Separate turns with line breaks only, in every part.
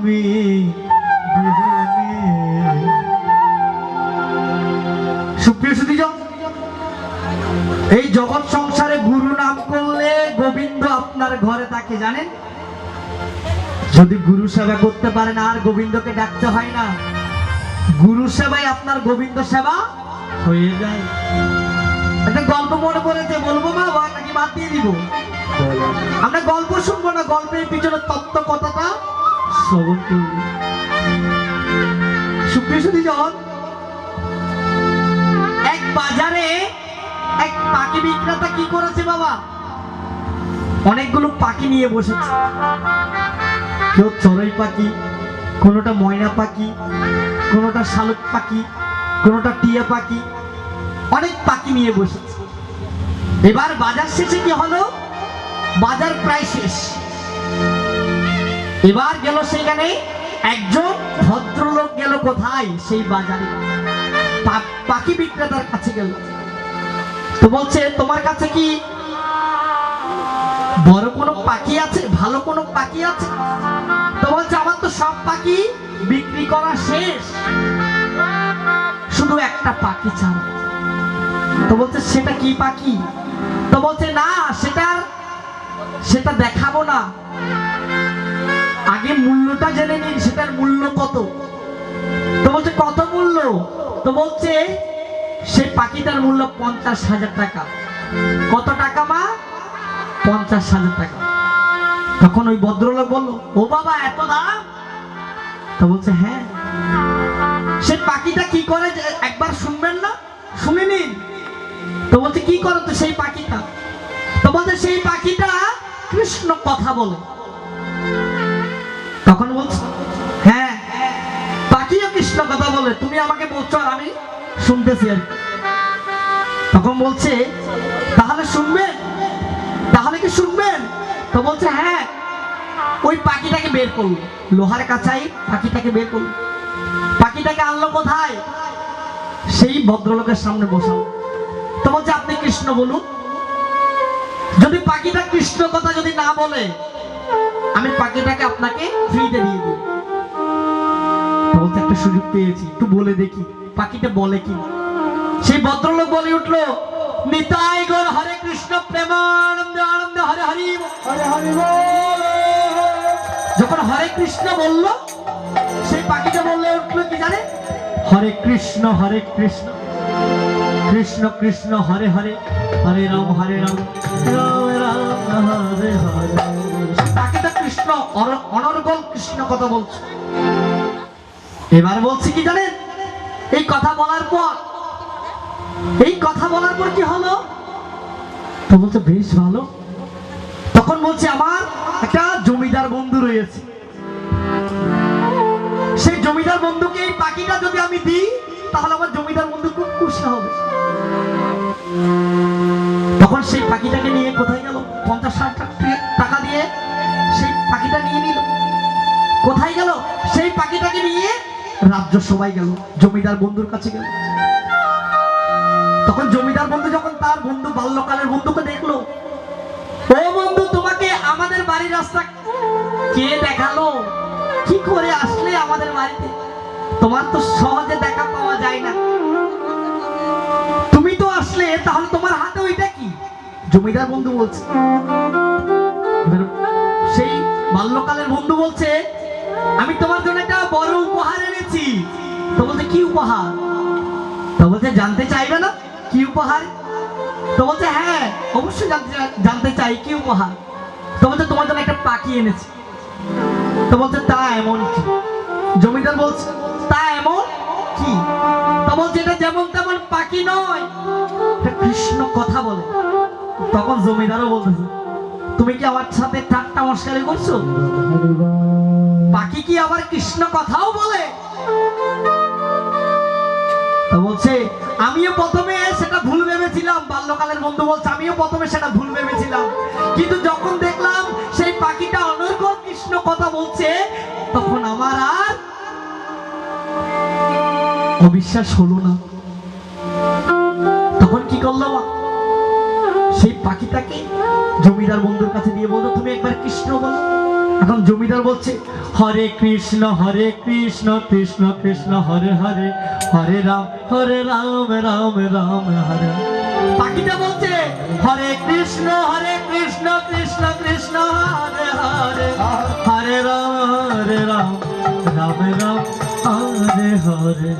তুমি সুপ্রিয় সুধীজন, এই জগৎ সংসারে গুরু নাম করলে গোবিন্দ আপনার ঘরে থাকে জানেন। যদি গুরু সেবা করতে পারেন আর গোবিন্দকে ডাকতে হয় না, গুরু সেবায় আপনার গোবিন্দ সেবা হয়ে যায়। একটা গল্প মনে পড়েছে, বলবো মা নাকি বাদ দিয়ে দিব? আমরা গল্প শুনবো না, গল্পের পিছনে তত্ত্ব কথাটা শ্রবণ করব। সুপ্রিয় সুধীজন, এক বাজারে এক পাখি বিক্রেতা কি করেছে বাবা, অনেকগুলো পাখি নিয়ে বসেছে। কেউ চড়ুই পাখি, কোনোটা ময়না পাখি, কোনোটা শালুক পাখি, কোনোটা টিয়া পাখি, অনেক পাখি নিয়ে বসেছে। এবার বাজার শেষে কি হলো, বাজার প্রায় শেষ। এবার গেল সেখানে একজন ভদ্রলোক, গেল কোথায়, সেই বাজারে পাখি বিক্রেতার কাছে গেল। তো বলছে, তোমার কাছে কি বড় কোনো পাখি আছে, ভালো কোনো পাখি আছে? তো বলছে, আমার তো সব পাখি বিক্রি করা শেষ, শুধু একটা পাখি ছাড়া। তো বলছে, সেটা কি পাখি? তো বলছে, না সেটা দেখাবো না, আগে মূল্যটা জেনে নিন, সেটার মূল্য কত। তো বলছে, কত মূল্য? তো বলছে, সেই পাখিটার মূল্য 50,000 টাকা। কত টাকা মা? 50,000 টাকা। তখন ওই ভদ্রলোক বলল, ও বাবা, এত দাম? তো বলছে, হ্যাঁ। সে পাখিটা কি করে একবার শুনবেন না? শুনে নিন। তো বলছে, কি করে তো সেই পাখিটা? তো বলছে, সেই পাখিটা কৃষ্ণ কথা বলে। তখন বলছে, হ্যাঁ, পাখিও কৃষ্ণ কথা বলে, তুমি আমাকে বলছো আর আমি শুনতেছি আর কি। তখন বলছে, তাহলে শুনবেন? তাহলে কি শুনবেন? তো বলছে, হ্যাঁ। ওই পাখিটাকে বের করলো, লোহার কাছাই পাখিটাকে বের করলো। পাখিটাকে আনলো কোথায়? সেই ভদ্রলোকের সামনে বসালো। তো বলছে, আপনি কৃষ্ণ বলুন। যদি পাখিটা কৃষ্ণ কথা যদি না বলে, আমি পাখিটাকে আপনাকে ফ্রিতে দিয়ে দিই। বলতে, একটা সুযোগ পেয়েছি, একটু বলে দেখি পাখিটা বলে কি। সেই ভদ্রলোক বলে উঠলো, নিতাই গৌর হরে কৃষ্ণ প্রেমানন্দে আনন্দে হরে হরি হরে হরি বল। যখন হরে কৃষ্ণ বললো, সেই পাখিটা বললে উঠলো কি জানে, হরে কৃষ্ণ কৃষ্ণ কৃষ্ণ হরে হরে, হরে রাম রাম রাম হরে হরে। পাখিটা কৃষ্ণ অনর্গল কৃষ্ণ কথা বলছে। এবার বলছি কি জানেন, এই কথা বলার পর কি হলো? তো বলছে, বেশ ভালো। তখন বলছে, আমার একটা জমিদার বন্ধু রয়েছে, সেই জমিদার বন্ধুকে এই পাখিটা যদি আমি দিই, তাহলে আমার জমিদার বন্ধু খুব খুশি হবে। তখন সেই পাখিটাকে নিয়ে কোথায় গেল? 50,000 টাকা দিয়ে সেই পাখিটা নিয়ে নিল। কোথায় গেল? সেই পাখিটাকে নিয়ে রাজ্য সবাই গেল, জমিদার বন্ধুর কাছে গেল। তখন জমিদার বন্ধু যখন তার বন্ধু, বাল্যকালের বন্ধুকে দেখলো, ও বন্ধু, তোমাকে আমাদের বাড়ির রাস্তা কে দেখালো? কি করে আসলে আমাদের বাড়িতে? তোমার তো সহজে দেখা পাওয়া যায় না, তুমি তো আসলে, তাহলে তোমার হাতে ওইটা কি? জমিদার বন্ধু বলছে। সেই বাল্যকালের বন্ধু বলছে, আমি তোমার জন্য একটা বড় উপহার এনেছি। তো বলছে, কি উপহার? তো বলছে, জানতে চাইবে না কি উপহার? তো বলছে, হ্যাঁ, অবশ্যই জানতে চাই, কি উপহার? তো বলছে, তোমার জন্য একটা পাখি এনেছি। তো বলছে, তা এমন কি? জমিদার বলছে, তা এমন কি? তো বলছে, এটা যেমন তেমন পাখি নয়, এটা কৃষ্ণ কথা বলে। তখন জমিদারও বলতেছে, তুমি কি আমার সাথে ঠাট্টা মশকারি করছো? পাখি কি আবার কৃষ্ণ কথাও বলে? তো বলছে, আমিও প্রথমে সেটা ভুল ভেবেছিলাম। বাল্যকালের বন্ধু বলছে, আমিও প্রথমে সেটা ভুল ভেবেছিলাম, কিন্তু যখন দেখলাম সেই পাখিটা অনর্গল কৃষ্ণ কথা বলছে, তখন আমার আর অবিশ্বাস হলো না। তখন কি করলো? সেই পাখিটাকে জমিদার বন্ধুর কাছে দিয়ে বলতো, তুমি একবার কৃষ্ণ বলো। এখন জমিদার বলছে হরে কৃষ্ণ কৃষ্ণ কৃষ্ণ হরে হরে, হরে রাম রাম রাম হরে। পাখিটা বলছে হরে কৃষ্ণ কৃষ্ণ কৃষ্ণ হরে হরে, হরে রাম রাম রাম হরে হরে।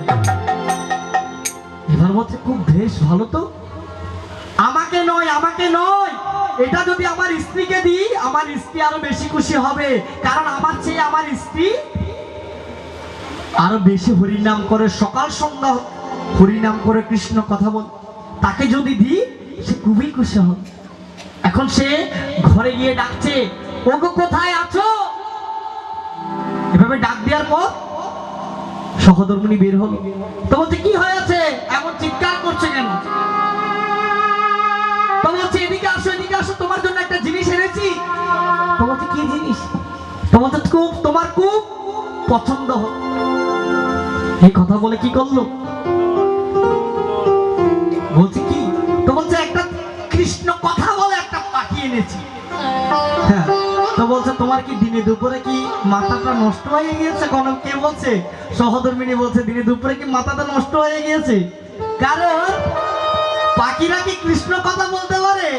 এবার বলছে খুব বেশ ভালো তো, আমাকে নয় এটা যদি আমার স্ত্রীকে দিই আমার স্ত্রী আরো বেশি খুশি হবে, কারণ আমার চেয়ে আমার স্ত্রী আরো বেশি হরিনাম করে, সকাল সন্ধ্যা হরিনাম করে কৃষ্ণ কথা বল, তাকে যদি দিই সে খুবই খুশি হবে। এখন সে ঘরে গিয়ে ডাকছে ওগো কোথায় আছো, এভাবে ডাক দেওয়ার পর সহধর্মিণী বের হলো। তো বলছে কি হয়েছে এমন চিৎকার করছে কেন? তো বলছে এদিকে আসো তোমার জন্য একটা জিনিস এনেছি। তো বলছে কি জিনিস? তো বলছে তোমার খুব পছন্দ হয়। এই কথা বলে কি করলো? বলছে কি? তো বলছে একটা কৃষ্ণ কথা বলে একটা পাখি এনেছি। হ্যাঁ, তো বলছে তোমার কি দিনে দুপুরে কি মাথাটা নষ্ট হয়ে গিয়েছে? কোন কে বলছে? সহধর্মিণী বলছে দিনে দুপুরে কি মাথাটা নষ্ট হয়ে গিয়েছে? কারণ পাখিরা কি কৃষ্ণ কথা বলতে পারে?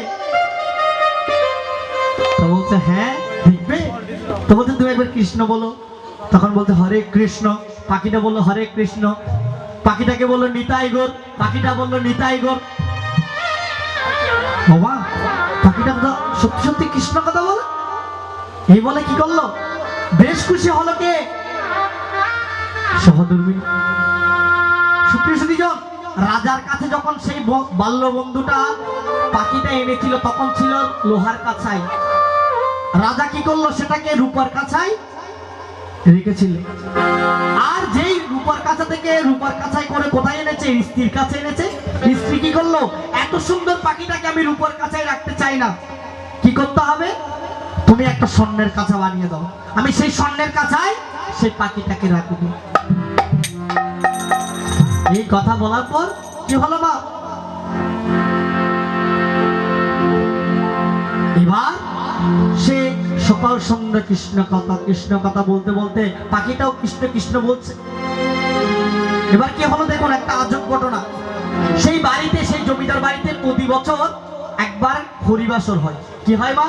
তো বলছে হ্যাঁ দেখবে। তো বলছে তুমি একবার কৃষ্ণ বলো। তখন বলছে হরে কৃষ্ণ। পাখিটা বললো হরে কৃষ্ণ। পাখিটাকে বললো নিতাই গৌর। পাখিটা বললো নিতাই গৌর। বাবা, পাখিটা সত্যি সত্যি কৃষ্ণ কথা বলে। এই বলে কি করলো? বেশ খুশি হলো কে? সহধর্মিণী। সুপ্রিয় সুধীজন, রাজার কাছে যখন সেই বাল্য বন্ধুটা পাখিটা এনেছিল তখন ছিল লোহার কাছাই। রাজা কি করলো? সেটাকে রূপার কাছাই রেখেছিল। আর যেই রূপার কাছা থেকে রূপার কাছাই করে কোথায় এনেছে? স্ত্রীর কাছে এনেছে। স্ত্রী কি করলো? এত সুন্দর পাখিটাকে আমি রূপার কাছাই রাখতে চাই না, কি করতে হবে? তুমি একটা স্বর্ণের কাছা বানিয়ে দাও, আমি সেই স্বর্ণের কাছাই সেই পাখিটাকে রাখব। এই কথা বলার পর কি হলো মা? এবার সে সকাল সন্ধ্যা কৃষ্ণ কথা বলতে বলতে পাখিটাও কৃষ্ণ কৃষ্ণ বলছে। এবার কি হলো দেখুন, একটা আজব ঘটনা। সেই বাড়িতে, সেই জমিদার বাড়িতে প্রতি বছর একবার হরিবাসর হয়। কি হয় মা?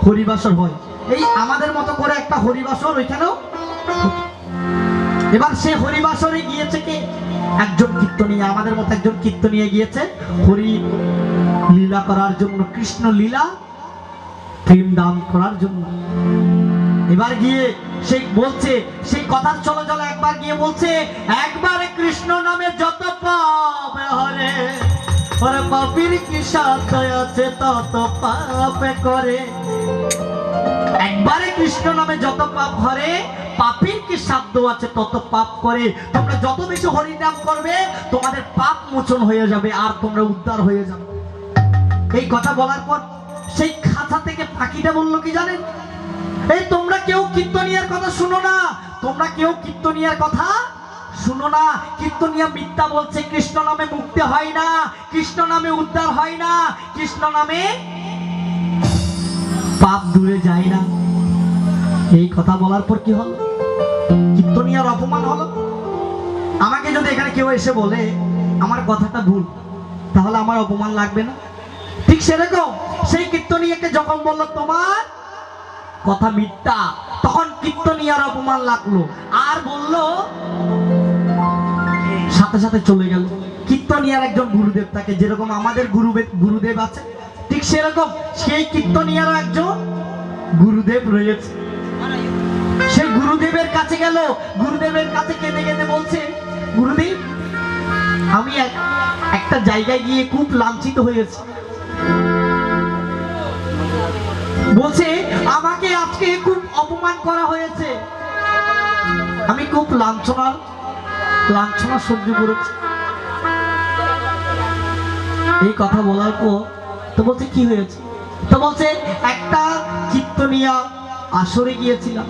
হরিবাসর হয়। এই আমাদের মতো করে একটা হরিবাসর ওইখানেও। এবার সে হরিবাসরে গিয়েছে কে? একজন কীর্তনিয়া, আমাদের মতো একজন কীর্তনিয়া গিয়েছে হরি লীলা করার জন্য, কৃষ্ণ লীলা প্রেম দান করার জন্য। এবার গিয়ে সেই বলছে, সেই কথার চলে চলে একবার গিয়ে বলছে একবারে কৃষ্ণ নামে যত পাপ হরে, ওরে পাপীর কি সাধ্য আছে তত পাপ করে। একবারে কৃষ্ণ নামে যত পাপ হরে, পাপীর কি সাধ্য আছে তত পাপ করে। তোমরা যত বেশি হরি নাম করবে তোমাদের পাপ মোচন হয়ে যাবে আর তোমরা উদ্ধার হয়ে যাবে। এই কথা বলার পর সেই খাঁচা থেকে পাখিটা বললো কি জানেন? এই তোমরা কেউ কীর্তনিয়ার কথা শুনো না, তোমরা কেউ কীর্তনিয়ার কথা শুনো না। কীর্তনিয়া মিথ্যা বলছে, কৃষ্ণ নামে মুক্তি হয় না, কৃষ্ণ নামে উদ্ধার হয় না, কৃষ্ণ নামে পাপ দূরে যায় না। এই কথা বলার পর কি হলো? কীর্তনিয়ার অপমান হলো। আমাকে যদি এখানে কেউ এসে বলে আমার কথাটা ভুল, তাহলে আমার অপমান লাগবে না? ঠিক সেরকম সেই কীর্তনিয়াকে যখন বললো তোমার কথা মিথ্যা, তখন কীর্তনিয়ার অপমান লাগলো আর বললো, সাথে সাথে চলে গেল। কীর্তনিয়ার একজন গুরুদেব থাকে, যেরকম আমাদের গুরুদেব আছে ঠিক সেরকম সেই কীর্তনিয়ারও একজন গুরুদেব রয়েছে। সেই গুরুদেবের কাছে গেল, গুরুদেবের কাছে কেঁদে কেঁদে বলছে গুরুদেব আমি একটা জায়গায় গিয়ে খুব লাঞ্ছিত হয়েছি। বলছে আমাকে আজকে খুব অপমান করা হয়েছে, আমি খুব লাঞ্ছনা সহ্য করেছি। এই কথা বলার পর তো বলছে কি হয়েছে? তো বলছে একটা কীর্তনিয়া আসরে গিয়েছিলাম,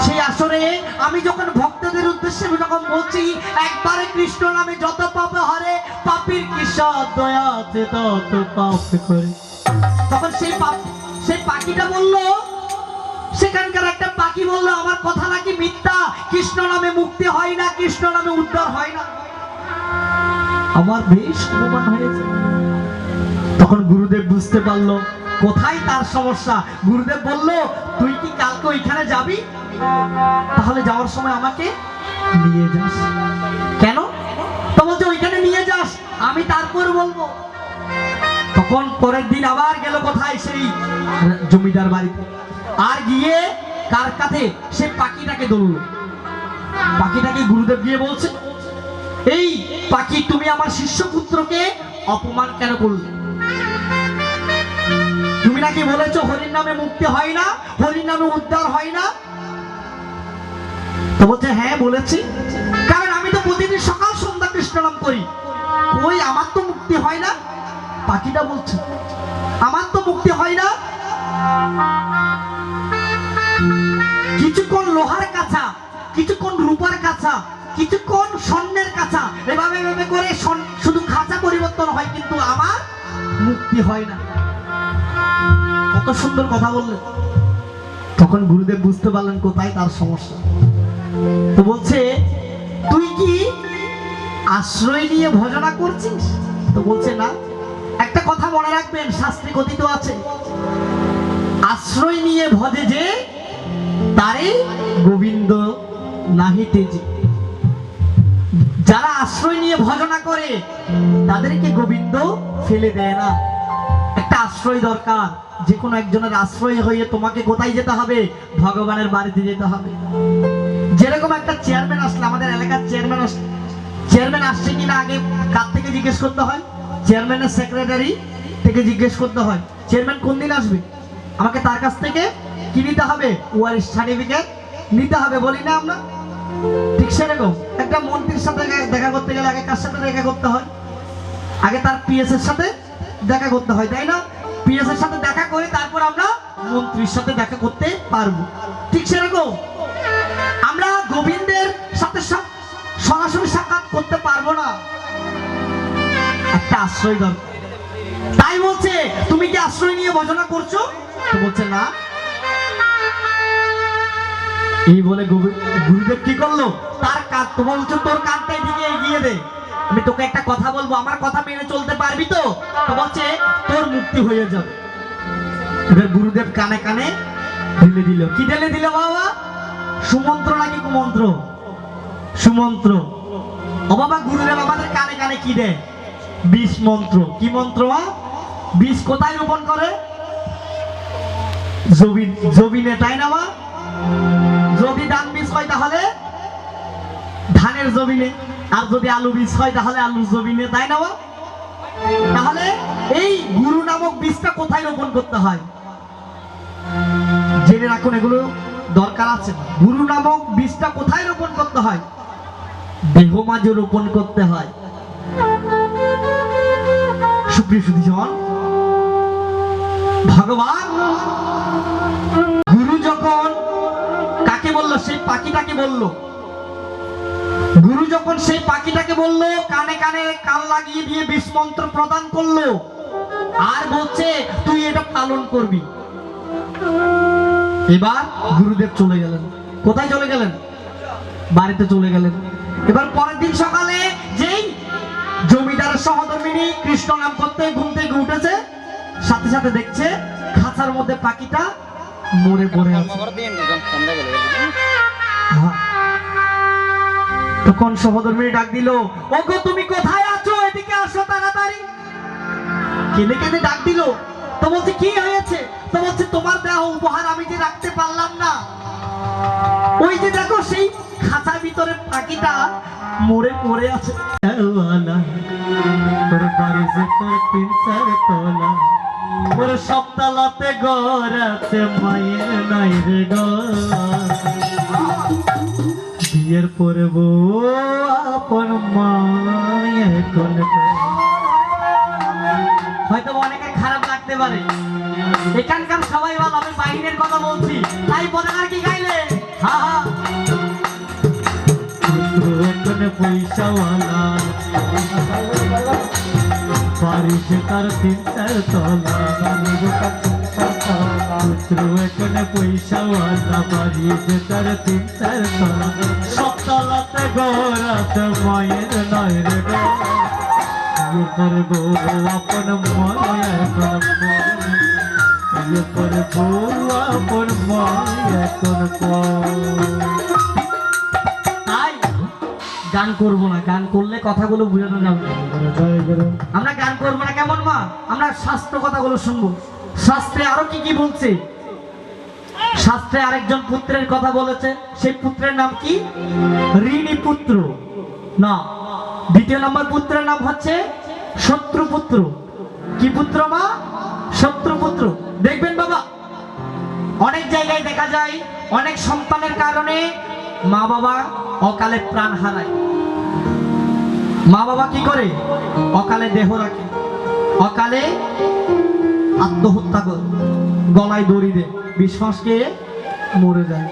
সেই আসরে আমি যখন ভক্তদের উদ্দেশ্যে যখন বলছি একবারে কৃষ্ণ নামে যত পাপ হরে, পাপীর কি সাধ্য আছে তত পাপ করে, তখন সেই পাখিটা বলল সে সেখানকার একটা পাখি বললো আমার কথা নাকি মিথ্যা, কৃষ্ণ নামে মুক্তি হয় না, কৃষ্ণ নামে উদ্ধার হয় না। আমার বেশ অপমান হয়েছে। তখন গুরুদেব বুঝতে পারলো কোথায় তার সমস্যা। গুরুদেব বলল তুই কি কালকে ওইখানে যাবি? তাহলে যাওয়ার সময় আমাকে নিয়ে যাস। কেন? তো বলছে ওইখানে নিয়ে যাস, আমি তারপর বলবো। তখন পরের দিন আবার গেল কোথায়? সেই জমিদার বাড়িতে। আর গিয়ে কার কাছে? সে পাখিটাকে ধরলো। পাখিটাকে গুরুদেব গিয়ে বলছে এই পাখি তুমি আমার শিষ্য পুত্রকে অপমান কেন করলে? তুমি নাকি বলেছো হরির নামে মুক্তি হয় না, হরির নামে উদ্ধার হয় না। তো বলছে হ্যাঁ বলেছি, কারণ আমি তো প্রতিদিন সকাল সন্ধ্যা কৃষ্ণ নাম করি, ওই আমার তো মুক্তি হয় না। পাখিটা বলছে আমার তো মুক্তি হয় না। কিছুক্ষণ লোহার কাছা, কিছুক্ষণ রূপার কাছা, কিছুক্ষণ স্বর্ণের কাছা, এভাবে এভাবে করে শুধু খাঁচা পরিবর্তন হয়, কিন্তু আমার মুক্তি হয় না। কত সুন্দর কথা বললেন। তখন গুরুদেব বুঝতে পারলেন কোথায় তার সমস্যা। তো বলছে তুই কি আশ্রয় নিয়ে ভজনা করছিস? তো বলছে না। একটা কথা মনে রাখবেন, শাস্ত্রে কথিত আছে আশ্রয় নিয়ে ভজে যে তারে গোবিন্দ নাহিতে যে। যারা আশ্রয় নিয়ে ভজনা করে তাদেরকে গোবিন্দ ফেলে দেয় না। একটা আশ্রয় দরকার, যে কোনো একজনের আশ্রয় হয়ে তোমাকে কোথায় যেতে হবে? ভগবানের বাড়িতে যেতে হবে। যেরকম একটা চেয়ারম্যান আসলে, আমাদের এলাকার চেয়ারম্যান আসছে কিনা আগে কার থেকে জিজ্ঞেস করতে হয়? চেয়ারম্যানের সেক্রেটারি থেকে জিজ্ঞেস করতে হয় চেয়ারম্যান কোন দিন আসবে। আমাকে তার কাছ থেকে কি নিতে হবে? ওয়ারিশ সার্টিফিকেট নিতে হবে, বলি না আমরা? ঠিক সেরকম একটা মন্ত্রীর সাথে দেখা করতে গেলে আগে কার সাথে দেখা করতে হয়? আগে তার পিএস এর সাথে দেখা করতে হয়, তাই না? পিএস এর সাথে দেখা করে তারপর আমরা মন্ত্রীর সাথে দেখা করতে পারবো। ঠিক সেরকম আমরা গোবিন্দের সাথে সরাসরি সাক্ষাৎ করতে পারবো না, একটা আশ্রয় দরকার। তাই বলছে তুমি কি আশ্রয় নিয়ে ভজনা করছো? তো বলছে না। এই বলে গুরুদেব কি করলো? তার কাঁধ, তো বলছো তোর কাঁধটা এদিকে এগিয়ে দে, আমি তোকে একটা কথা বলবো, আমার কথা মেনে চলতে পারবি তো? তো বলছে তোর মুক্তি হয়ে যাবে। এবার গুরুদেব কানে কানে ঢেলে দিল। কি ঢেলে দিল বাবা? সুমন্ত্র নাকি কুমন্ত্র? সুমন্ত্র। ও বাবা, গুরুদেব আমাদের কানে কানে কি দেয়? বিষ মন্ত্র। কি মন্ত্র? বীজ কোথায় রোপণ করে? জমিনে, তাই না মা? যদি ধান বীজ হয় তাহলে ধানের জমিনে, আর যদি আলু বীজ হয় তাহলে আলুর জমিনে, তাই না মা? তাহলে এই গুরু নামক বীজটা কোথায় রোপণ করতে হয়? জেনে রাখুন, এগুলো দরকার আছে। গুরু নামক বীজটা কোথায় রোপণ করতে হয়? দেহ মাঝে রোপণ করতে হয়। সুপ্রিয় সুধীজন, ভগবান গুরু যখন কাকে বললো? সেই পাখিটাকে বললো। গুরু যখন সেই পাখিটাকে বললো, কানে কানে কান লাগিয়ে দিয়ে বিষ মন্ত্র প্রদান করলো, আর বলছে তুই এটা পালন করবি। এবার গুরুদেব চলে গেলেন। কোথায় চলে গেলেন? বাড়িতে চলে গেলেন। এবার পরের দিন সকালে যেই জমিদারের সহধর্মিনী কৃষ্ণ নাম করতে ঘুম থেকে উঠেছে, সাথে সাথে দেখছে খাঁচার মধ্যে পাখিটা মরে পড়ে আছে। তখন সহধর্মিনী ডাক দিল, ওগো তুমি কোথায় আছো? এদিকে আসো তাড়াতাড়ি। কেঁদে কেঁদে ডাক দিল। তো বলছে কি হয়েছে? তো বলছে তোমার দেওয়া উপহার আমি যে রাখতে পারলাম না, ওই যে দেখো সেই খাঁচার ভিতরে পাখিটা মরে পড়ে আছে। সপ্তাহতে ঘর আছে মায়ের নাই রে বিয়ের পরে বউ আপন মায়ের কোন। হয়তো অনেকের খারাপ লাগতে পারে, এখানকার সবাই ভালো, আমি বাহিরের কথা বলছি, তাই বলে আর কি গাইলে? হা হা, পয়সাওয়ালা বাড়ি সে তার 3-4 তলা।
পুত্র এখানে পয়সাওয়ালা বাড়ি যে তার 3-4 তলা সপ্তাহতে গোরাতে মায়ের নয় রে গো বিয়ে করবো আপন মায় এখন বিয়ে করবো আপন মায় এখন
তাই গান করবো না, গান করলে কথাগুলো বোঝানো যাবে না। আমরা গান করবো না কেমন মা, আমরা শাস্ত্র কথাগুলো শুনবো। শাস্ত্রে আরো কি কি বলছে? শাস্ত্রে আরেকজন পুত্রের কথা বলেছে, সেই পুত্রের নাম কি? ঋণী পুত্র না, দ্বিতীয় নম্বর পুত্রের নাম হচ্ছে শত্রুপুত্র। কি পুত্র মা? শত্রুপুত্র। দেখবেন বাবা, অনেক জায়গায় দেখা যায় অনেক সন্তানের কারণে মা বাবা অকালে প্রাণ হারায়। মা বাবা কি করে? অকালে দেহ রাখে, অকালে আত্মহত্যা করে, গলায় দড়ি দেয়, বিশ্বাস খেয়ে মরে যায়।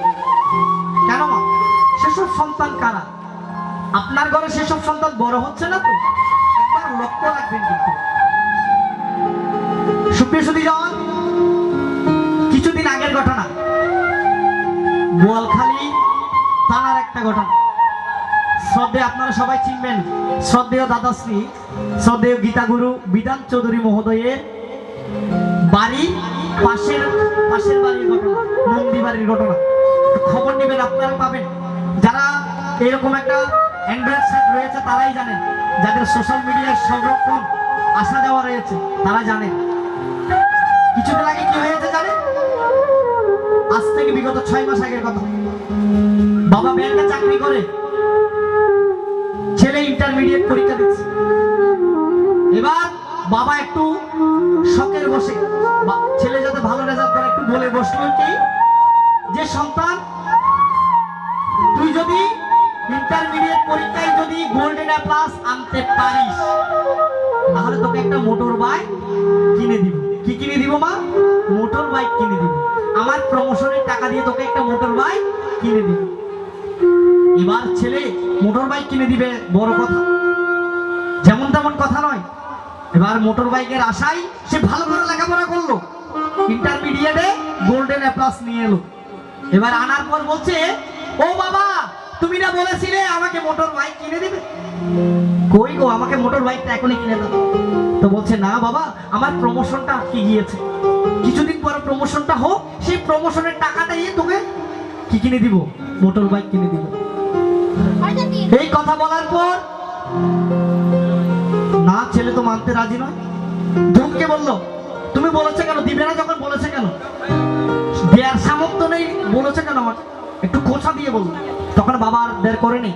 কেন মা? সেসব সন্তান কারা? আপনার ঘরে সেসব সন্তান বড় হচ্ছে না তো? একবার লক্ষ্য রাখবেন। কিন্তু সুপ্রিয় সুধীজন, কিছুদিন আগের ঘটনা, বোয়ালখালী থানার একটা ঘটনা। শ্রদ্ধেয়, আপনারা সবাই চিনবেন, শ্রদ্ধেয় দাদাশ্রী, শ্রদ্ধেয় গীতাগুরু বিধান চৌধুরী মহোদয়ের বাড়ি পাশের বাড়ির ঘটনা, নন্দী বাড়ির ঘটনা। খবর নেবেন, আপনারা পাবেন। যারা এরকম একটা অ্যান্ড্রয়েড সেট রয়েছে তারাই জানেন, যাদের সোশ্যাল মিডিয়ার সংরক্ষণ আসা যাওয়া রয়েছে তারা জানেন। কিছুদিন আগে কি হয়েছে জানেন? আজ থেকে বিগত 6 মাস আগের কথা। বাবা ব্যাংকে চাকরি করে, ছেলে ইন্টারমিডিয়েট পরীক্ষা দিচ্ছে। এবার বাবা একটু শখের বসে, ছেলে যাতে ভালো রেজাল্ট করে একটু বলে বসলো কি, যে সন্তান তুই যদি ইন্টারমিডিয়েট পরীক্ষায় যদি গোল্ডেন এ প্লাস আনতে পারিস তাহলে তোকে একটা মোটর বাইক কিনে দিব। কি কিনে দিব মা? মোটর বাইক কিনে দিব। আমার প্রমোশনের টাকা দিয়ে তোকে একটা মোটর বাইক কিনে দিব। এবার ছেলে মোটর বাইক কিনে দিবে, বড় কথা, যেমন তেমন কথা নয়। এবার মোটর বাইকের আশায় সে ভালো করে লেখাপড়া করলো, ইন্টারমিডিয়েটে গোল্ডেন এ প্লাস নিয়ে এলো। এবার আনার পর বলছে, ও বাবা তুমি না বলেছিলে আমাকে মোটর বাইক কিনে দিবে, কই গো আমাকে মোটর বাইকটা এখনই কিনে দাও। তো বলছে, না বাবা আমার প্রমোশনটা আটকে গিয়েছে, কিছুদিন পরে প্রমোশনটা হোক, সেই প্রমোশনের টাকাটা দিয়ে তোকে কি কিনে দিব? মোটর বাইক কিনে দিব। এই কথা বলার পর না, ছেলে তো মানতে রাজি নয়। ধমকে বললো, তুমি বলেছে কেন দিবে না? যখন বলেছে কেন, দেয়ার সামর্থ্য নেই, বলেছে কেন আমাকে? একটু খোঁচা দিয়ে বললো। তখন বাবা আর দেড় করেনি,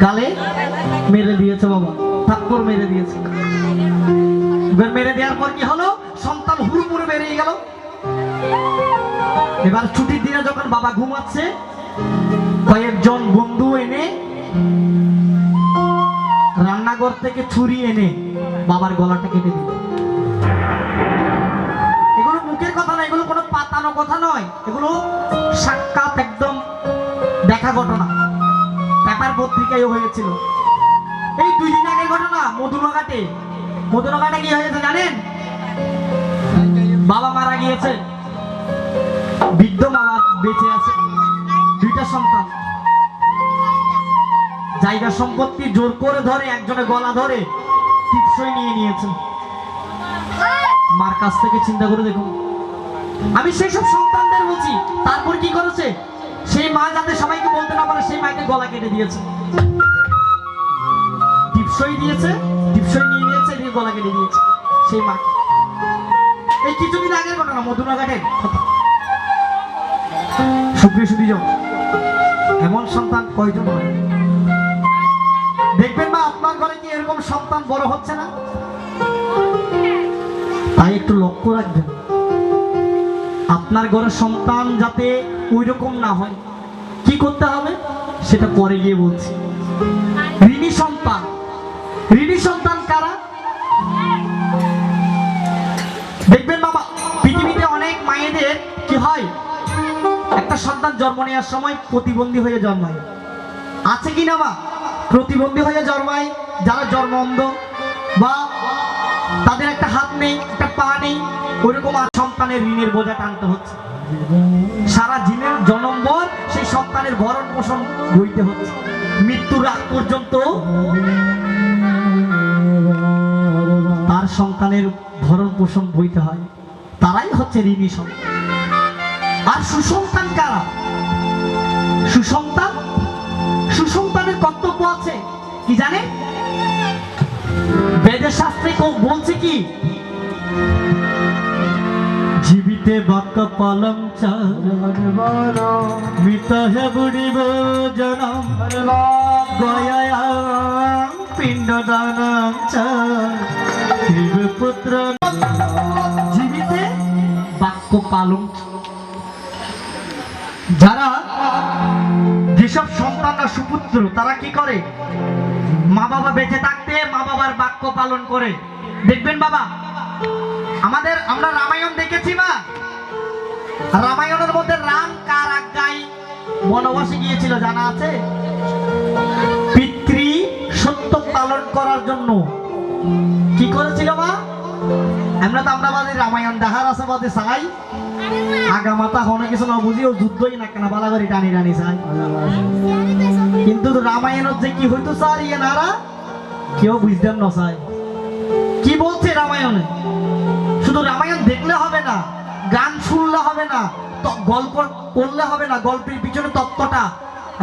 গালে মেরে দিয়েছে, বাবা থাপ্পড় মেরে দিয়েছে। মেরে দেওয়ার পর কি হলো? সন্তান হুড়মুড়ে বেরিয়ে গেল। এবার ছুটির দিনে যখন বাবা ঘুমাচ্ছে, কয়েকজন বন্ধু এনে রান্নাঘর থেকে ছুরি এনে বাবার গলাটা কেটে দিল। এগুলো মুখের কথা নয়, এগুলো কোনো পাতানো কথা নয়, এগুলো সাক্ষাৎ একদম দেখা ঘটনা, পেপার পত্রিকায় হয়েছিল। এই 2 দিন আগের ঘটনা মধুনাঘাটে। মধুনাঘাটে কি হয়েছে জানেন? বাবা মারা গিয়েছে, বৃদ্ধ বাবা বেঁচে আছে, 2টা সন্তান। জায়গা সম্পত্তি জোর করে ধরে একজনে গলা ধরে টিপসই নিয়ে নিয়েছেন। মার কাছ থেকে চিন্তা করে দেখুন। আমি সেই সব সন্তানদের বলছি, তারপর কি করেছে? সেই মা যাতে সবাইকে বলতে না পারে, সেই মাকে গলা কেটে দিয়েছে, টিপসই দিয়েছে, টিপসই নিয়ে নিয়েছে, দিয়ে গলা কেটে দিয়েছে সেই মাকে। এই কিছুদিন আগের ঘটনা, মধুনাঘাটের কথা। সুপ্রিয় সুধীজন, এমন সন্তান কয়জন হয়? দেখবেন মা, আপনার ঘরে কি এরকম সন্তান বড় হচ্ছে না? তাই একটু লক্ষ্য রাখবেন, আপনার ঘরের সন্তান যাতে ওই রকম না হয়। কি করতে হবে সেটা পরে গিয়ে বলছি। ঋণী সন্তান, ঋণী সন্তান কারা? দেখবেন বাবা, পৃথিবীতে অনেক মায়েদের কি হয়, একটা সন্তান জন্ম নেওয়ার সময় প্রতিবন্ধী হয়ে জন্মায়। আছে কি না মা? প্রতিবন্ধী হয়ে জন্মায়, যারা জন্ম অন্ধ বা তাদের একটা হাত নেই, একটা পা নেই, ওইরকম সন্তান সন্তানের ঋণের বোঝা টানতে হচ্ছে, সারা জীবনের জনমভর সেই সন্তানের ভরণ পোষণ বইতে হচ্ছে, মৃত্যুর আগ পর্যন্ত তার সন্তানের ভরণ পোষণ বইতে হয়। তারাই হচ্ছে ঋণী সন্তান। আর সুসন্তান কারা? সুসন্তান, সুসন্তানের কর্তব্য আছে কি জানে? বেদের শাস্ত্রে বলছে কি,
জীবিতে বাক্য পালং মৃত হে বুড়িব জনম গয়ায়াং পিণ্ডদানং পুত্র।
জীবিতে বাক্য পালন। যারা যেসব সন্তানরা সুপুত্র তারা কি করে? মা বাবা বেঁচে থাকতে মা বাবার বাক্য পালন করে। দেখবেন বাবা, আমরা রামায়ণ দেখেছি মা, রামায়ণের মধ্যে রাম কার আজ্ঞায় বনবাসে গিয়েছিল জানা আছে? পিতৃ সত্য পালন করার জন্য। কি করেছিল মা? আমরা তো আমরা বাদে রামায়ণ দেখার আছে বাদে চাই আগা মাথা হনে কিছু না বুঝিও যুদ্ধই না কেনা বালাবাড়ি টানি টানি চাই, কিন্তু রামায়ণের যে কি হইতো স্যার ইয়ে নারা কেউ বুঝতেন না চাই কি বলছে রামায়ণে। শুধু রামায়ণ দেখলে হবে না, গান শুনলে হবে না, গল্প পড়লে হবে না, গল্পের পিছনে তত্ত্বটা,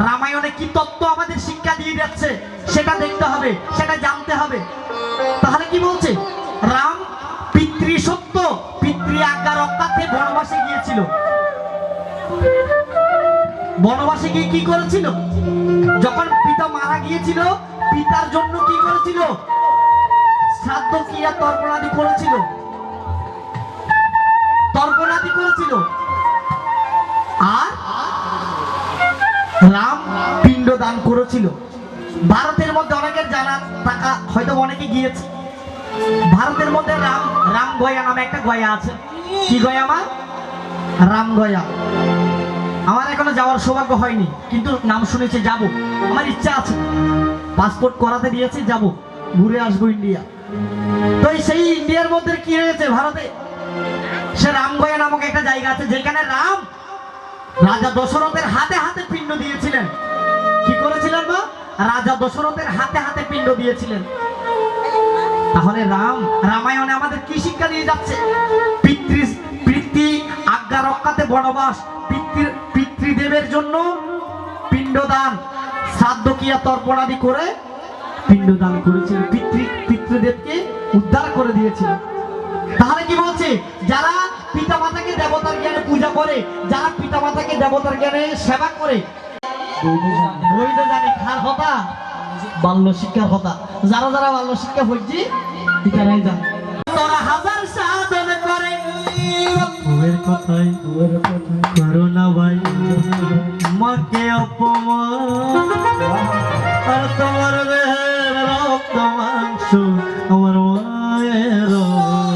রামায়ণে কি তত্ত্ব আমাদের শিক্ষা দিয়ে যাচ্ছে সেটা দেখতে হবে, সেটা জানতে হবে। তাহলে কি বলছে? রাম পিতৃ সত্য, পিতৃ আজ্ঞা রক্ষার্থে বনবাসে গিয়েছিল। বনবাসে গিয়ে কি করেছিল? যখন পিতা মারা গিয়েছিল পিতার জন্য কি করেছিল? শ্রাদ্ধ ক্রিয়া তর্পণাদি করেছিল, তর্পণাদি করেছিল। আর রাম পিণ্ড দান করেছিল। ভারতের মধ্যে অনেকের জানা টাকা হয়তো অনেকে গিয়েছে, ভারতের মধ্যে রাম গয়া নামে একটা গয়া আছে। কি গয়া মা? রাম গয়া। আমার এখনো যাওয়ার সৌভাগ্য হয়নি, কিন্তু নাম শুনেছি, যাব, আমার ইচ্ছা আছে। পাসপোর্ট করাতে দিয়েছি, যাব, ঘুরে আসবো ইন্ডিয়া। তো সেই ইন্ডিয়ার মধ্যে কি হয়েছে ভারতে? সে রামগয়া নামক একটা জায়গা আছে যেখানে রাম রাজা দশরথের হাতে হাতে পিণ্ড দিয়েছিলেন। কি করেছিলেন মা? রাজা দশরথের হাতে হাতে পিণ্ড দিয়েছিলেন। তাহলে রামায়ণে আমাদের কি শিক্ষা দিয়ে যাচ্ছে? পিতৃ আজ্ঞা রক্ষাতে বনবাস, পিতৃদেবের জন্য পিণ্ডদান, শ্রাদ্ধ ক্রিয়া তর্পণাদি করে পিণ্ডদান করেছিল, পিতৃদেবকে উদ্ধার করে দিয়েছিল। তাহলে কি বলছে? যারা পিতামাতাকে দেবতার জ্ঞানে পূজা করে, যারা পিতামাতাকে দেবতার জ্ঞানে সেবা করে, বৈধ জানি খার কথা বাল্য শিক্ষার কথা, যারা যারা বাল্য শিক্ষা হচ্ছে তারাই জানে। তোরা হাজার সাধন করে
ওর কথাই করোনা ভাই মাকে অপমান, আর তোমার দেহের রক্ত মাংস আমার
মায়ের অবদান।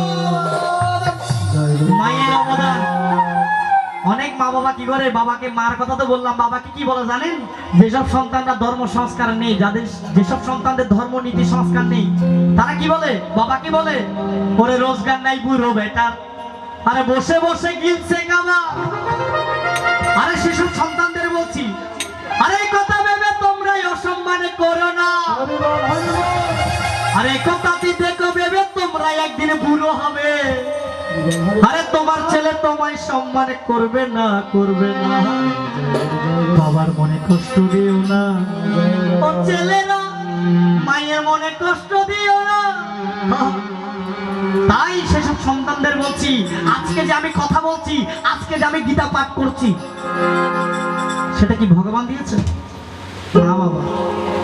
অনেক মা বাবা কি করে? বাবাকে, মার কথা তো বললাম, বাবাকে কি বলে জানেন? যেসব সন্তানরা ধর্ম সংস্কার নেই, যেসব সন্তানদের ধর্ম নীতি সংস্কার নেই, তারা কি বলে? বাবা কি বলে? ওরে রোজগার নাই বুড়ো বেটার, আরে বসে বসে গিলছে কামা। আরে সেসব সন্তানদের বলছি, আরে এই কথা ভেবে তোমরাই অসম্মানে করো না। আরে এই কথাটি দেখো ভেবে তোমরা একদিন বুড়ো হবে। আরে তোমার ছেলে তোমায় সম্মান করবে না, করবে না।
বাবার মনে কষ্ট দিও না,
ও ছেলেরা মায়ের মনে কষ্ট দিও না। তাই সেসব সন্তানদের বলছি, আজকে যে আমি কথা বলছি, আজকে যে আমি গীতা পাঠ করছি, সেটা কি ভগবান দিয়েছে? না বাবা,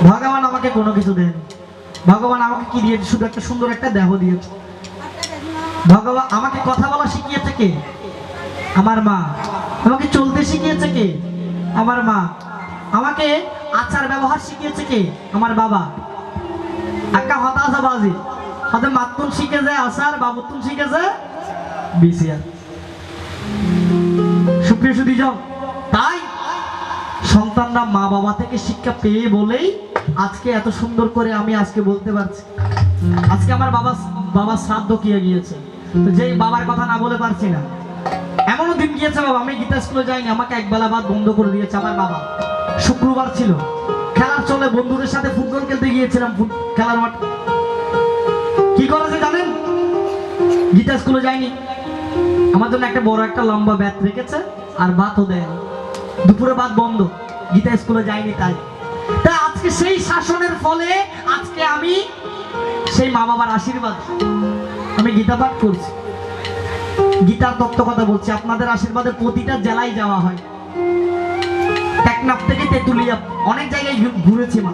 ভগবান আমাকে কোনো কিছু দেন। ভগবান আমাকে কি দিয়েছে? শুধু একটা সুন্দর একটা দেহ দিয়েছে। ভগবান আমাকে কথা বলা শিখিয়েছে কে? আমার মা। আমাকে চলতে শিখিয়েছে কে? আমার মা। আমাকে আচার ব্যবহার শিখিয়েছে কে? আমার বাবা। একটা হতাশা বাজি হয়তো মাতুন শিখে যায় আচার, বাবুতুন শিখে যায় বিসিআর। সুপ্রিয় সুধীজন, তাই সন্তানরা মা বাবা থেকে শিক্ষা পেয়ে বলেই আজকে এত সুন্দর করে আমি আজকে বলতে পারছি। আজকে আমার বাবা শ্রাদ্ধ কিয়ে গিয়েছে, তো যেই বাবার কথা না বলে পারছি না, এমনও দিন গিয়েছে বাবা, আমি গীতা স্কুলে যাইনি, আমাকে একবেলা বাদ বন্ধ করে দিয়েছে আমার বাবা। শুক্রবার ছিল, খেলার চলে বন্ধুদের সাথে ফুটবল খেলতে গিয়েছিলাম খেলার মাঠ। কি করেছে জানেন? গীতা স্কুলে যাইনি, আমার জন্য একটা বড় একটা লম্বা ব্যাট রেখেছে আর ভাতও দেয়। দুপুরে ভাত বন্ধ, গীতা স্কুলে যাইনি তাই। তা আজকে সেই শাসনের ফলে আজকে আমি সেই মা বাবার আশীর্বাদ আমি গীতা পাঠ করছি। গীতার তত্ত্ব কথা বলছি, আপনাদের আশীর্বাদে প্রতিটা জেলায় যাওয়া হয়, টেকনাফ থেকে তেতুলিয়া অনেক জায়গায় ঘুরেছি মা।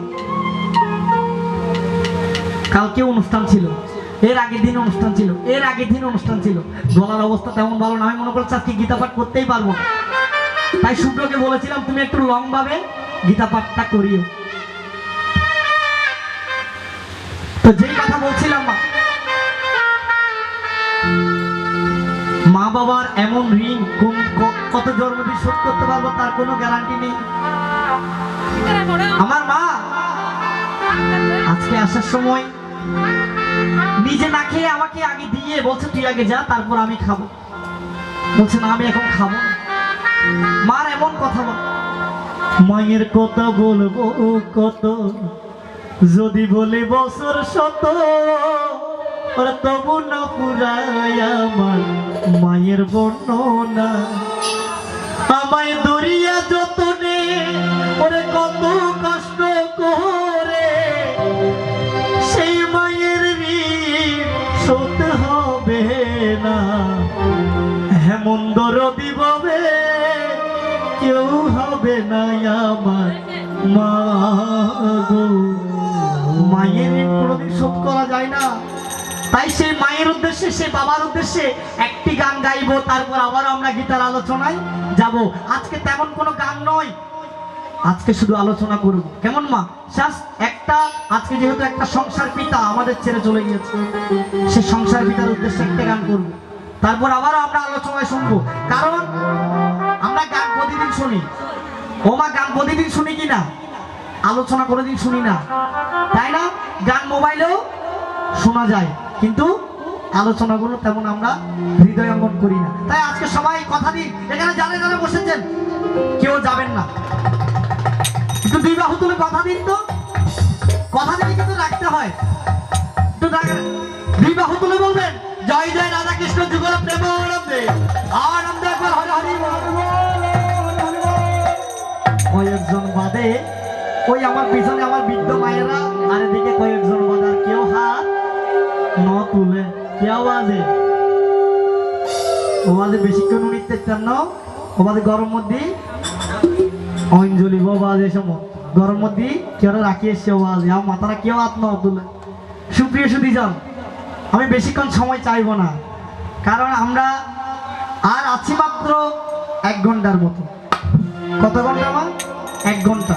কালকে অনুষ্ঠান ছিল, এর আগের দিন অনুষ্ঠান ছিল, এর আগের দিন অনুষ্ঠান ছিল। গলার অবস্থা তেমন ভালো না, আমি মনে করছি আজকে গীতা পাঠ করতেই পারবো না। তাই শুভ্রকে বলেছিলাম তুমি একটু লং ভাবে গীতা পাঠটা করিও। তো যেই কথা বলছিলাম মা বাবার এমন ঋণ কত জন্মদিন শোধ করতে পারবো তার কোনো গ্যারান্টি নেই। আমার মা আজকে আসার সময় নিজে না খেয়ে আমাকে আগে দিয়ে বলছে তুই আগে যা, তারপর আমি খাবো। বলছে না আমি এখন খাবো। মার এমন কথা বল,
মায়ের কথা বলবো কত, যদি বলি বছর শত, ওরা তবু না পুরায় আমার মায়ের বর্ণনা। আমায় দরিয়া যতনে ওরে কত কষ্ট করে, সেই মায়ের ঋণ শোধ হবে না। হেমন দরদি ববে কেউ হবে না আমার মা গো।
মায়ের ঋণ কোনোদিন শোধ করা যায় না। তাই সেই মায়ের উদ্দেশ্যে, সেই বাবার উদ্দেশ্যে একটি গান গাইবো, তারপর আবার আমরা গীতার আলোচনায় যাব। আজকে তেমন কোনো গান নয়, আজকে শুধু আলোচনা করব। কেমন মা? জাস্ট একটা, আজকে যেহেতু একটা সংসার পিতা আমাদের ছেড়ে চলে গিয়েছে, সে সংসার পিতার উদ্দেশ্যে একটা গান করব, তারপর আবারও আমরা আলোচনায় শুনবো। কারণ আমরা গান প্রতিদিন শুনি, ও মা গান প্রতিদিন শুনি কি না? আলোচনা কোনোদিন শুনি না, তাই না? গান মোবাইলেও শোনা যায়, কিন্তু আলোচনাগুলো তেমন আমরা হৃদয়ঙ্গম করি না। তাই আজকে সবাই কথা দিন, এখানে যারা যারা বসেছেন কেউ যাবেন না, একটু দুই বাহু তুলে কথা দিন। তো কথা দিলে কিন্তু রাখতে হয়, একটু দুই বাহু তুলে বলবেন জয় জয় রাধা কৃষ্ণ যুগল প্রেমানন্দে আনন্দে একবার হরি হরি বল। কয়েকজন বাদে ওই আমার পিছনে আমার বৃদ্ধ মায়েরা, আর এদিকে কয়েকজন বাদে, আর কেউ হাত ন তুলে কেউ বাজে ও বাজে বেশিক্ষণ উনিতে চান, ও বাজে গরম মধ্যে অঞ্জলি বাজে সময় গরম মধ্যে কেউ রাখিয়ে সে বাজে, আমার মাথারা কেউ হাত ন তুলে। সুপ্রিয় সুধী যান, আমি বেশিক্ষণ সময় চাইবো না, কারণ আমরা আর আছি মাত্র 1 ঘন্টার মতো। কত ঘন্টা মা? 1 ঘন্টা।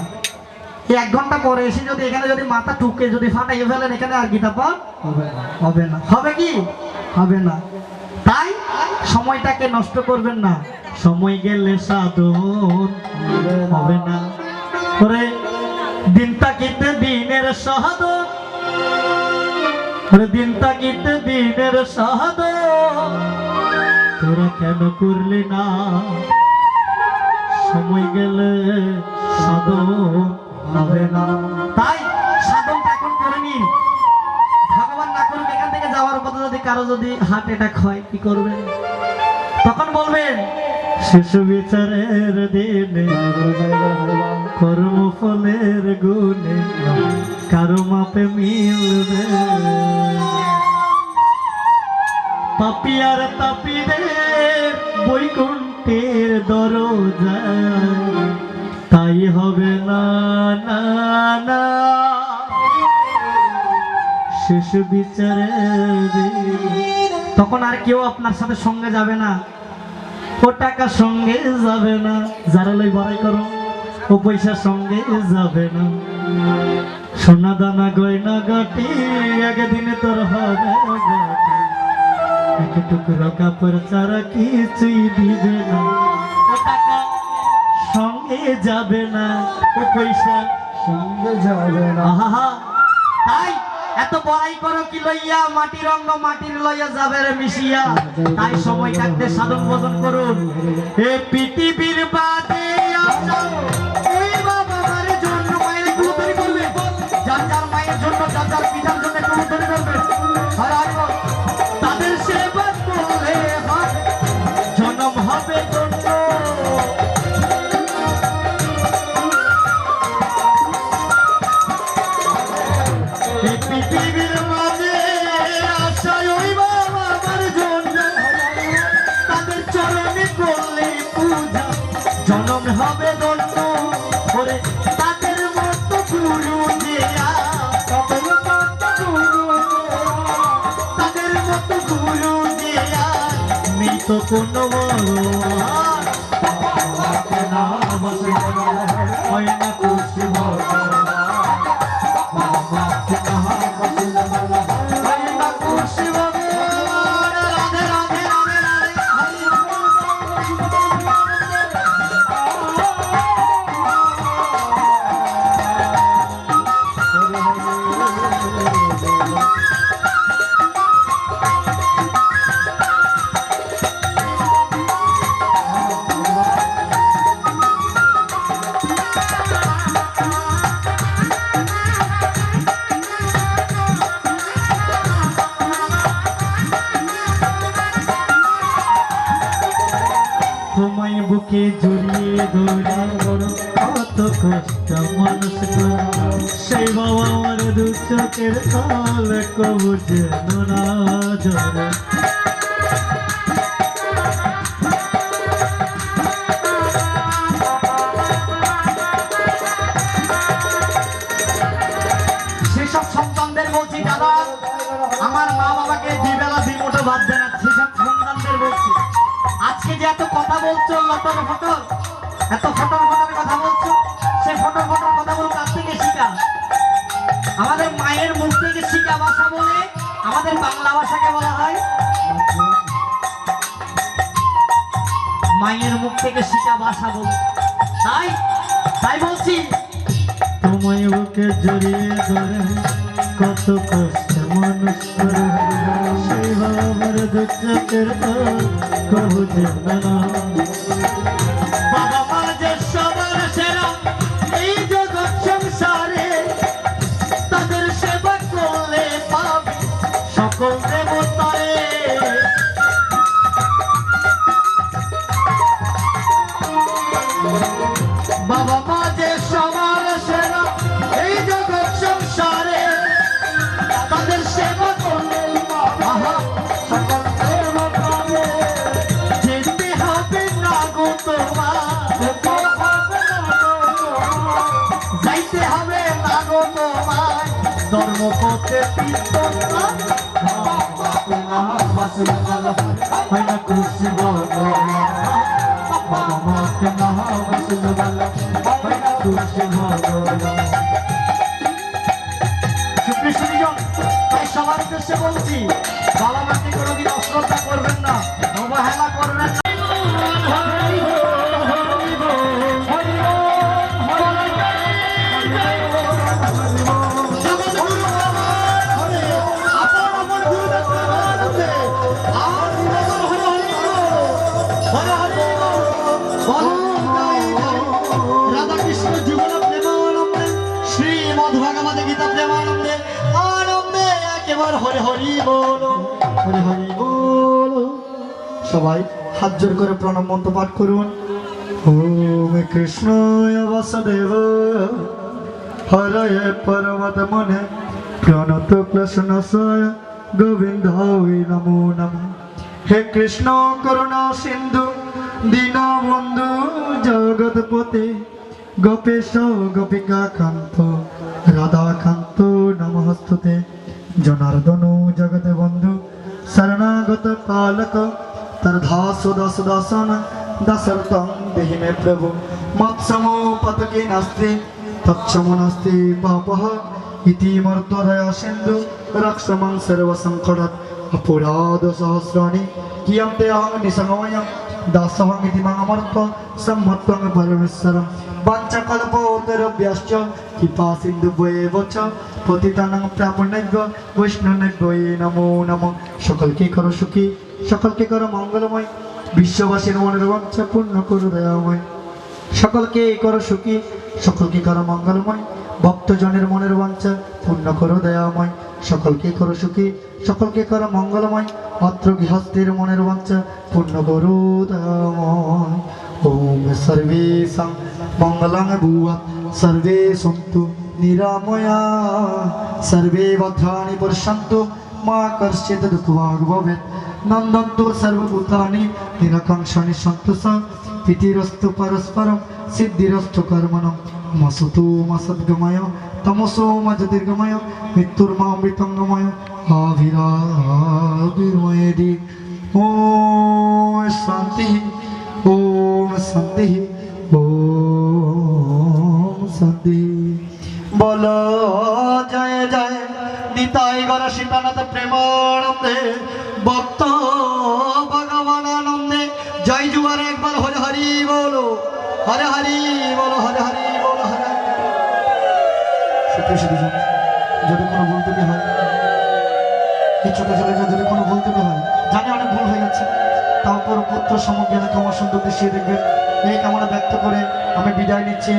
এই 1 ঘন্টা পরে এসে যদি এখানে যদি মাথা টুকে যদি ফাটাইয়ে ফেলেন, এখানে আর গীতা পাঠ হবে না। হবে কি? হবে না। তাই সময়টাকে নষ্ট করবেন না, সময় গেলে সাধন হবে না। ওরে দিন তাকিতে দিনের সাধন, ওরে দিন তাকিতে দিনের সাধন, তোরা কেন করলি না? সময় গেলে সাধন হবে না। তাই সাধনটা এখন করে নিন। ভগবান না করুক এখান থেকে যাওয়ার কথা যদি কারো যদি হার্ট অ্যাটাক হয়, কি করবেন? তখন বলবেন
শেষ বিচারের দিনে কর্মফলের গুণে কারো মাপে মিলবে। পাপী আর তাপীদের বৈকুণ্ঠের দরজা, তাই হবে না না না। শেষ বিচারের দিন
তখন আর কেউ আপনার সাথে সঙ্গে যাবে না, ও টাকা সঙ্গে যাবে না, যারা লই বড়াই করো ও পয়সার সঙ্গে যাবে না।
সোনা দানা গয়না গাটি একদিনে তোর হবে গাটি, এক টুকরো কাপড় ছাড়া কিছুই দিবে না। ও টাকা সঙ্গে যাবে না, ও পয়সা সঙ্গে যাবে না।
আহা, তাই এত বড়াই করো কি লইয়া, মাটির অঙ্গ মাটির লইয়া যাবে রে মিশিয়া। তাই সময় থাকতে সাধন ভোজন করুন। এ পৃথিবীর বাদে আসো, এই বাবা মায়ের জন্য মায়ের একটু উদ্ধার করবে, যার যার মায়ের জন্য যার যার পিতার জন্য একটু উদ্ধার করবে। আর আসো, তাদের সেবা করলে হবে জন্ম হবে ধন্য। পৃথিবীর মাঝে আশায় ওই বাবা আমার জন্য, তাদের চরণে করলে পূজা জনম হবে ধন্য। ওরে তাদের মতো গুরু দেয়া, তাদের মতো গুরু দেয়া নেই তো কোনো বড় না বসে হয় না খুশি তোমায় বুকে জড়িয়ে ধরে কত কষ্ট মানুষ সেই বাবা আমার দু চোখের কাল কবু যেন না ঝরে। সেসব সন্তানদের বলছি, দাদা আমার মা বাবাকে দুই বেলা দুই মুঠো ভাত দেন, সেসব সন্তানদের বলছি আজকে যে এত কথা বলছো লটর ফটর, এত ফটর ফটর কথা বলছো, সে ফটর ফটর কথাগুলো কাছ থেকে শিখা। আমাদের মায়ের মুখ থেকে শিখা ভাষা বলে আমাদের বাংলা ভাষাকে বলা হয়, মায়ের মুখ থেকে শিখা ভাষা বলে। তাই তাই বলছি
তোমায় বুকে জড়িয়ে ধরে কত কষ্ট মানুষ করে সেই বাবা আমার দু চোখের কাল কবু যেন না।
বাবা মা যে সবার সেরা এই জগৎ সংসারে, তাদের সেবা করলে পাবে সকল দেবতারে। বাবা মা যে সবার সেরা এই জগৎ সংসারে, তাদের সেবা করলে আহা সকল দেবতারে। যেতে হবে না গো তোমার, যাইতে হবে না গো তোমার ধর্মপথে তীর্থস্থান।
হয় না খুশি বাবা মাকে না বসল বালা হয় না খুশি বাবা।
সুপ্রিয় তাই সবার উদ্দেশ্যে বলছি, বাবা মাকে কোনোদিন অশ্রদ্ধা করবেন না, অবহেলা করবেন না। রাধাকৃষ্ণ জীবন প্রেমানন্দে, শ্রীমদ ভগবদ গীতা প্রেমানন্দে, আনন্দে একেবারে হরি হরি বলো, হরি হরি বলো। সবাই হাত জোর করে প্রণাম মন্ত্র পাঠ করুন।
ওম কৃষ্ণায় বাসুদেব হরয়ে পরমতমনে প্রণত কৃষ্ণসায় গোবিন্দায় নমো নমঃ। হে কৃষ্ণ করুণা সিন্ধু দীনবন্ধু জগৎপতে গোপেশ গোপিকা কান্ত রাধাকান্ত নমস্তুতে। জনার্দন জগতে বন্ধু শরণাগত পালক তর্ধাস দাস দাসন দশরথং দেহি মে প্রভু মৎসমো পতকে নাস্তি তৎসমো নাস্তি পাপঃ ইতি মর্তদয়া সিন্ধু রক্ষমং সর্বসংকটাৎ অপরাধ সহস্রাণি কিয়ন্তে অহং নিসংগময়ং দাসহং ইতি মাং অমর্ত্য সম্মত্বং পরমেশ্বরম বাঞ্ছাকল্পতরুভ্যশ্চ কৃপা সিন্ধুভ্যেব চ পতিতানাং প্রাপণেভ্য বৈষ্ণবেভ্যো নমো নমঃ। সকলকে করো সুখী, সকলকে করো মঙ্গলময়, বিশ্ববাসীর মনের বাঞ্ছা পূর্ণ করো দয়াময়। সকলকে করো সুখী, সকলকে করো মঙ্গলময়, ভক্তজনের মনের বাঞ্ছা পূর্ণ করো দয়াময়। সকলকে করো সুখী, সকলকে করো মঙ্গলময়, অত্র গৃহস্থের মনের বাঞ্ছা পূর্ণ করো দয়াময়। ওম সর্বেষাং মঙ্গলং ভূয়াৎ, সর্বে সন্তু নিরাময়া, সর্বে ভদ্রাণি পশ্যন্তু মা কশ্চিৎ দুঃখভাগ্ ভবেৎ। নন্দন্তু সর্বভূতানি নিরাকাঙ্ক্ষানি সন্তু স, প্রীতিরস্তু পরস্পরম সিদ্ধিরস্তু কর্মণঃ। মসতু মা সদ্গময়, তমসো মা জ্যোতির্গময়, মৃত্যুর্মা অমৃতঙ্গময়, আবিরাবির্ময়েদি। ওম শান্তি, ওম শান্তি, ওম শান্তি। বলো জয় জয় নিতাই গর সীতানাথ প্রেমানন্দে, ভক্ত ভগবান আনন্দে। জয় জুয়ার একবার হরে হরি বলো, হরে হরি বলো, হরে হরি বলো, হরে হরি। যদি কোনো ভুল ত্রুটি হয়, এই ছোট ছেলেটা যদি কোনো ভুল ত্রুটি হয়, জানি অনেক ভুল হয়ে যাচ্ছে, তারপর পুত্র সমজ্ঞানে ক্ষমা সুন্দর দৃষ্টি দেখবেন, এই কামনা ব্যক্ত করে আমি বিদায় নিচ্ছি।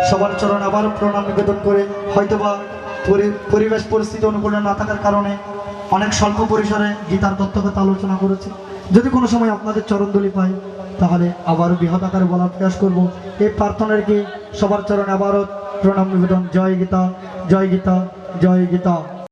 সবার চরণ আবার প্রণাম নিবেদন করে, হয়তোবা পরিবেশ পরিস্থিতি অনুকূলে না থাকার কারণে অনেক স্বল্প পরিসরে গীতার তত্ত্বকথা আলোচনা করেছি। যদি কোনো সময় আপনাদের চরণধুলি পাই, তাহলে আবারও বৃহৎ আকারে বলার প্রয়াস করব। এই প্রার্থনার কি সবার চরণে আবারও প্রণাম নিবেদন। জয় গীতা, জয় গীতা, জয় গীতা।